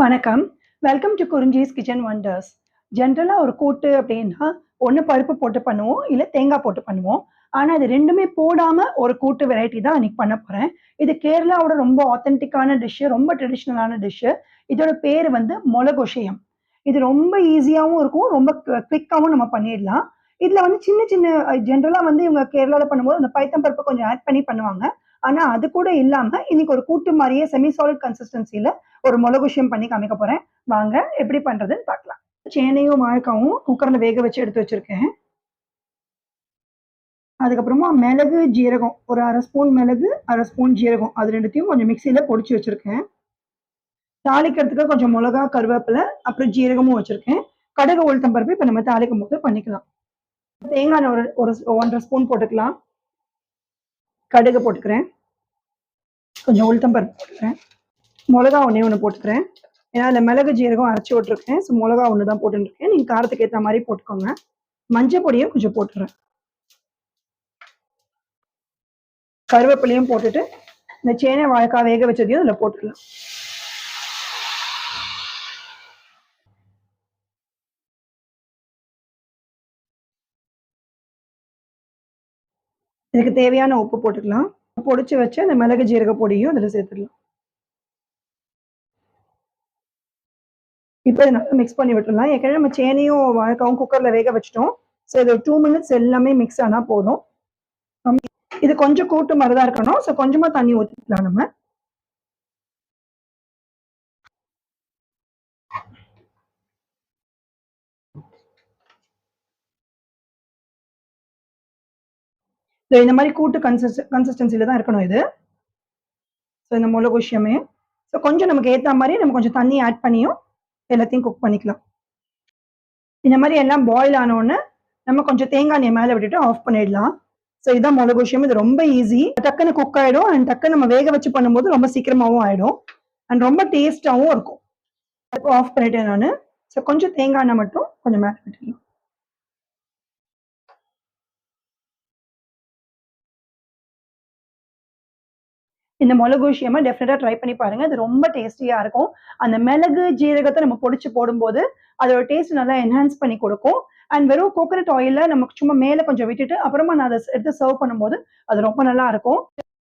வணக்கம். Welcome to Kurinji's kitchen wonders. ஜென்ரலா ஒரு கூட்டு அப்டின்னா, ஒண்ணு பருப்பு போட்டு பண்ணுவோம், இல்ல தேங்காய் போட்டு பண்ணுவோம். ஆனா, இது 2மே போடாம ஒரு கூட்டு வெரைட்டி தான் இன்னைக்கு பண்ண போறேன். இது கேரளாவோட ரொம்ப ஆத்தென்டிக்கான டிஷ், ரொம்ப ட்ரெடிஷனலான டிஷ். இதோட பேரு வந்து மொளகொஷியம். இது ரொம்ப ஈஸியாவும் இருக்கும், ரொம்ப குயிக்காவும் நம்ம பண்ணிடலாம். இதுல வந்து சின்ன சின்ன ஜென்ரலா வந்து இவங்க கேரளால பண்ணும்போது அந்த பைத்தம் பருப்பு கொஞ்சம் ஆட் பண்ணி பண்ணுவாங்க. ஆனா, அது கூட இல்லாம இன்னைக்கு ஒரு கூட்டு மாரியே செமி சாலிட் கன்சிஸ்டன்சில ஒரு மொளகுஷியம் பண்ணி காமிக்க போறேன். வாங்க எப்படி பண்றதுன்னு பார்க்கலாம். சேனையும் வாழைக்காவும் குக்கர்ல வேக வச்சு எடுத்து வச்சிருக்கேன். அதுக்கப்புறமா மிளகு, ஜீரகம் ஒரு 1/2 ஸ்பூன் மிளகு, 1/2 ஸ்பூன் ஜீரகம் அது 2த்தையும் கொஞ்சம் மிக்ஸியில பொடிச்சு வச்சிருக்கேன். தாளிக்கிறதுக்கு கொஞ்சம் மிளகா, கருவேப்பிலை, அப்புறம் ஜீரகமும் வச்சிருக்கேன். கடுகு, உளுத்தம் பருப்பு இப்ப நம்ம தாளிக்கும் போது பண்ணிக்கலாம். தேங்காய் எண்ணெய் ஒரு ஒரு 1 1/2 ஸ்பூன் போட்டுக்கலாம். கடுகு போட்டுக்கிறேன். கொஞ்சம் உளுத்தம் பருப்பு போட்டுக்கிறேன். மிளகா ஒண்ணே 1 போட்டுக்கிறேன். ஏன்னா அதில் மிளகு ஜீரகம் அரைச்சி விட்டுருக்கேன். ஸோ மிளகா 1 தான் போட்டுருக்கேன். நீங்கள் காரத்துக்கு ஏற்ற மாதிரி போட்டுக்கோங்க. மஞ்சள் பொடியும் கொஞ்சம் போட்டுறேன். கருவேப்பிலையும் போட்டுட்டு இந்த சேனை வாழைக்காய் வேக வச்சதையும் அதில் போட்டுடலாம். இதுக்கு தேவையான உப்பு போட்டுக்கலாம். பொடிச்சு வச்சு அந்த மிளகு ஜீரக பொடியும் அதில் சேர்த்துடலாம். இப்போ இதை நல்லா மிக்ஸ் பண்ணி விட்டுடலாம். ஏற்கனவே நம்ம சேனையும் வாழைக்காவும் குக்கரில் வேக வச்சுட்டோம். ஸோ இது 2 மினிட்ஸ் எல்லாமே மிக்ஸ் ஆனால் போதும். இது கொஞ்சம் கூட்டு மாதிரி தான் இருக்கணும். ஸோ கொஞ்சமாக தண்ணி ஊற்றிக்கலாம் நம்ம. இந்த மாதிரி கூட்டு கன்சிஸ்டன்சில தான் இருக்கணும் இது. ஸோ இந்த மிளகுஷியமே ஸோ கொஞ்சம் நமக்கு ஏற்ற மாதிரி நம்ம கொஞ்சம் தண்ணி ஆட் பண்ணியும் எல்லாத்தையும் குக் பண்ணிக்கலாம். இந்த மாதிரி எல்லாம் பாயில் ஆனோடனே நம்ம கொஞ்சம் தேங்காய் எண்ணெய் மேலே விட்டுட்டு ஆஃப் பண்ணிடலாம். ஸோ இதுதான் மிளகுஷியம். இது ரொம்ப ஈஸி, டக்குன்னு குக் ஆகிடும். அண்ட் டக்குன்னு நம்ம வேக வச்சு பண்ணும்போது ரொம்ப சீக்கிரமாகவும் ஆகிடும். அண்ட் ரொம்ப டேஸ்டாகவும் இருக்கும். ஆஃப் பண்ணிட்டேன் நான். ஸோ கொஞ்சம் தேங்காய் எண்ணெய் மட்டும் கொஞ்சம் மேலே விட்டுடலாம். இந்த மிளகுஷியமா டெஃபினட்டா ட்ரை பண்ணி பாருங்க. இது ரொம்ப டேஸ்டியா இருக்கும். அந்த மிளகு, ஜீரகத்தை நம்ம பொடிச்சு போடும்போது அதோட டேஸ்ட் நல்லா என்ஹான்ஸ் பண்ணி கொடுக்கும். அண்ட் வெறும் கோகனட் ஆயில நமக்கு சும்மா மேல கொஞ்சம் விட்டுட்டு அப்புறமா நான் அதை எடுத்து சர்வ் பண்ணும்போது அது ரொம்ப நல்லா இருக்கும்.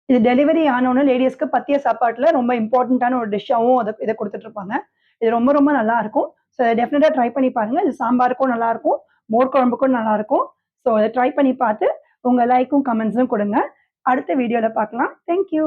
இது டெலிவரி ஆனோன்னு லேடிஸ்க்கு பத்திய சாப்பாட்டுல ரொம்ப இம்பார்ட்டன்டான ஒரு டிஷ்ஷாவும் இதை கொடுத்துட்டு இருப்பாங்க. இது ரொம்ப ரொம்ப நல்லா இருக்கும். ஸோ டெஃபினட்டா ட்ரை பண்ணி பாருங்க. இது சாம்பாருக்கும் நல்லா இருக்கும், மோர் குழம்புக்கும் நல்லா இருக்கும். ஸோ இதை ட்ரை பண்ணி பார்த்து உங்க லைக்கும் கமெண்ட்ஸும் கொடுங்க. அடுத்த வீடியோல பார்க்கலாம். தேங்க்யூ.